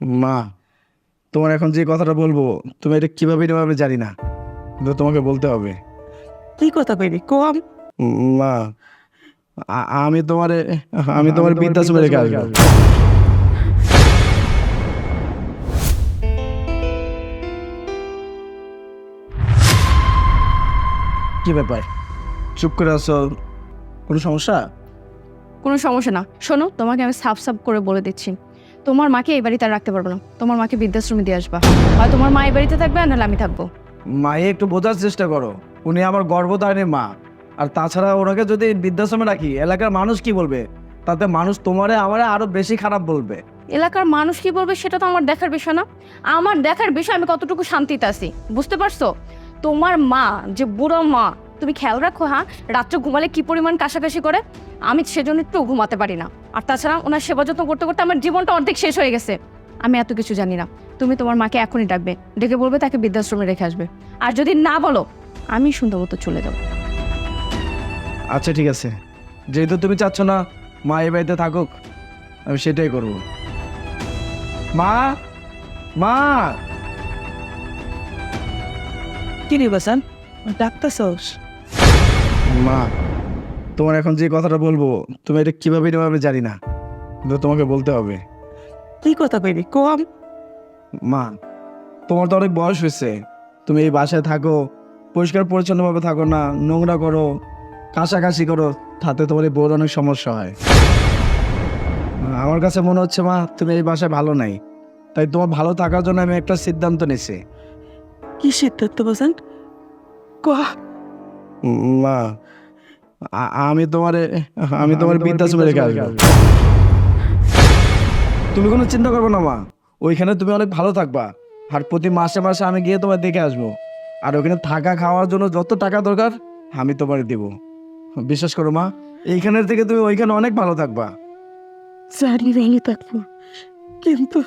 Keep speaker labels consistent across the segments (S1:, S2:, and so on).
S1: মা, তোমার এখন যে কথাটা বলবো তুমি এটা কিভাবে নেবে আমি জানি না, কিন্তু তোমাকে বলতে হবে।
S2: কি কথা কইবি কম?
S1: মা, আমি তোমার বৃদ্ধাশ্রমে রেখে আসবো। কি ব্যাপার, চুপ করে আছো? কোনো সমস্যা?
S3: কোনো সমস্যা না। শোনো, তোমাকে আমি সাফ সাফ করে বলে দিচ্ছি, তোমার মাকে এই বাড়িতে আর রাখতে পারবো না। তোমার মাকে বৃদ্ধাশ্রমে দিয়ে আসবা। হয় তোমার মা এই বাড়িতে থাকবে, আর নাহলে আমি থাকবো।
S1: মায়ে একটু বোঝার চেষ্টা করো, উনি আমার গর্ভধারিণী মা। আর তাছাড়া ওনাকে যদি বৃদ্ধাশ্রমে রাখি এলাকার মানুষ কি বলবে? তাতে মানুষ তোমারে আমারে আরো বেশি খারাপ বলবে।
S3: এলাকার মানুষ কি বলবে সেটা তো আমার দেখার বিষয় না। আমার দেখার বিষয় আমি কতটুকু শান্তিতে আছি, বুঝতে পারছো? তোমার মা যে বুড়ো মা, তুমি খেয়াল রাখো। হ্যাঁ, রাত্রে ঘুমালে কি পরিমাণ কাশাকাশি করে, আমি সেজন্য একটু ঘুমাতে পারি না। আর তাছাড়া ওনার সেবা যত্ন করতে করতে আমার জীবনটা অর্ধেক শেষ হয়ে গেছে। আমি এত কিছু জানি না। তুমি তোমার মাকে এখনই ডাকবে, ডেকে বলবে তাকে বৃদ্ধাশ্রমে রেখে আসবে। আর যদি না বলো, আমি সুন্দর মতো চলে যাবো।
S1: আচ্ছা ঠিক আছে, যেহেতু তুমি চাচ্ছ না মা এই বাড়িতে থাকুক, আমি সেটাই করব। মা, মা,
S2: কি রে বাসান, ডাক্তারছস?
S1: মা, তোমার এখন যে কথাটা বলবো তুমি এটা কিভাবে নেবে আমি জানি না, কিন্তু তোমাকে বলতে হবে।
S2: কি কথা কইবি কম?
S1: মা, তোমার তো অনেক বয়স হয়েছে, তুমি এই বাসায় থাকো, পরিষ্কার পরিচ্ছন্নভাবে থাকো না, নোংরা করো, কাশাকাশি করো, তাতে তোমার এই বউর অনেক সমস্যা হয়। আমার কাছে মনে হচ্ছে মা তুমি এই বাসায় ভালো নাই, তাই তোমার ভালো থাকার জন্য আমি একটা সিদ্ধান্ত নিছি।
S2: কি সিদ্ধান্ত বাসান? ক।
S1: মা, আমি তোমার বৃদ্ধাশ্রমে রেখে আসবো। তুমি কোনো চিন্তা করবে না মা, ওইখানে তুমি অনেক ভালো থাকবা। আর প্রতি মাসে মাসে আমি গিয়ে তোমার দেখে আসবো। আর ওখানে থাকা খাওয়ার জন্য যত টাকা দরকার আমি তোমার দিব। বিশ্বাস করো মা, এইখানের থেকে তুমি ওইখানে অনেক ভালো থাকবা।
S2: জানি ভালো থাকবো, কিন্তু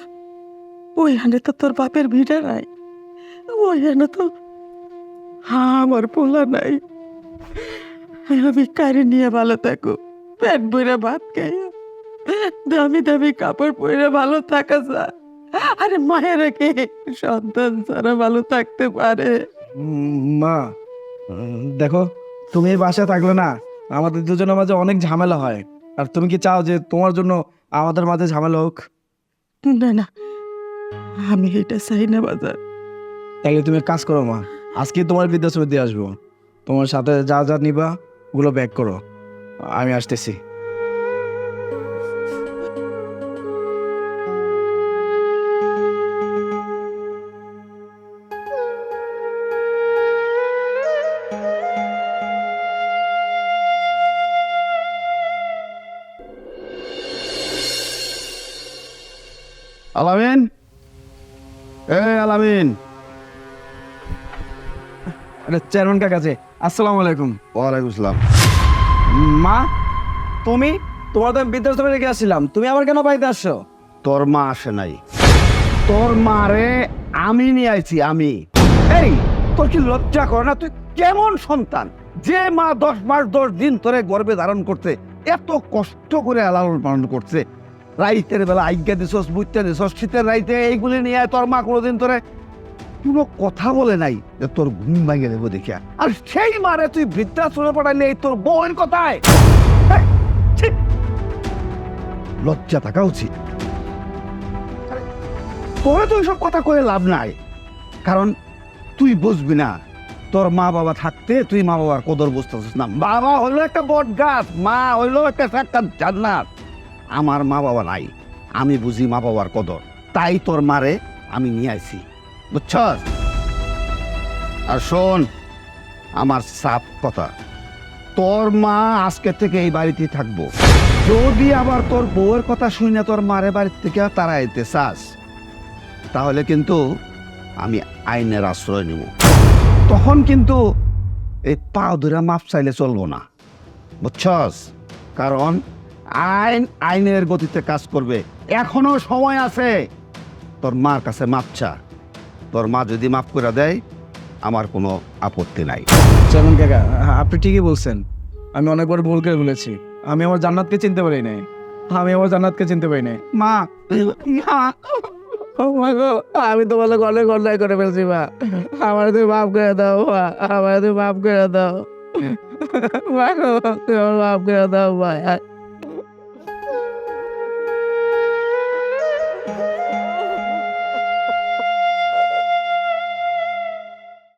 S2: ওইখানে তো তোর বাপের ভিড়া নাই, ওইখানে তো আমার পোলা নাই। আমি কারে নিয়ে ভালো থাকো? পেট ভরে ভাত খাই, দামি দামি কাপড় পরে ভালো থাকা যায়? আরে মায়েরা কে সন্তান ছাড়া ভালো থাকতে পারে?
S1: মা, দেখো, তুমি এই বাসায় থাকলে না আমাদের দুজনের মাঝে অনেক ঝামেলা হয়। আর তুমি কি চাও যে তোমার জন্য আমাদের মাঝে ঝামেলা হোক?
S2: না না, আমি এটা চাই না বাজার।
S1: তাইলে তুমি এক কাজ করো মা, আজকে তোমার বৃদ্ধাশ্রমে দিয়ে আসবো। তোমার সাথে যা যা নিবা ওগুলো ব্যাক করো, আমি আসতেছি। আলামিন, আলামিন, চেয়ারম্যান কাছে। আসসালামু আলাইকুম।
S4: ওয়ালাইকুম আসসালাম।
S1: মা, তুমি, তোমার তো আমি বৃদ্ধাশ্রমে রেখে আসছিলাম, তুমি আবার কেন বাড়িতে আসছো?
S4: তোর মা আসে নাই, তোর মারে আমি নিয়ে আইছি আমি। এই, তোর কি লজ্জা করে না? তুই কেমন সন্তান যে মা 10 মাস 10 দিন ধরে গর্ভে ধারণ করতে, এত কষ্ট করে লালন পালন করছে, রাইতের বেলা আজ্ঞা দিছস, বুঝতে দিছস, শীতের রাইতে এইগুলি নিয়ে তোর মা কোনোদিন তোরে কোনো কথা বলে নাই যে তোর ঘুম ভাঙে দেবো দেখিয়া। আর সেই মারে তুই বৃদ্ধাশ্রমে পাঠাইলে এই তোর বউয়ের কথায় হেই, ছি! লজ্জা থাকা উচিত। তোরে তো এইসব কথা কয়ে লাভ নাই, কারণ তুই বুঝবি না। তোর মা বাবা থাকতে তুই মা বাবার কদর বুঝতেছিস না। বাবা হইলো একটা বট গাছ, মা হইলো একটা সাক্ষাৎ জান্নাত। আমার মা বাবা নাই, আমি বুঝি মা বাবার কদর, তাই তোর মারে আমি নিয়ে আইছি, বুঝছস? আর শোন, আমার সাফ কথা, তোর মা আজকে থেকে এই বাড়িতেই থাকবো। যদি আবার তোর বউয়ের কথা শুনে তোর মারে বাড়ির থেকে তাড়াইতে চাস, তাহলে কিন্তু আমি আইনের আশ্রয় নিব। তখন কিন্তু এই পা ধরে মাপ চাইলে চলবো না, বুঝছস? কারণ আইন আইনের গতিতে কাজ করবে। এখনো সময় আছে, তোর মার কাছে মাপ চা। তোর মা যদি মাফ করে দেয় আমার কোনো আপত্তি নাই।
S1: চেয়ারম্যান কাকা, আপনি ঠিকই বলছেন, আমি অনেকবার ভুল করে বলেছি। আমি আমার জান্নাতকে চিনতে পারি নাই, আমি আমার জান্নাতকে চিনতে পারি নাই।
S4: মা, মা,
S1: ও মা গো, আমি তোমার লোক অনেক অন্যায় করে ফেলছি মা, আমার তুমি মাফ করে দাও মা, আমার তুমি মাফ করে দাও মা গো, তুমি আমার মাফ করে দাও মা।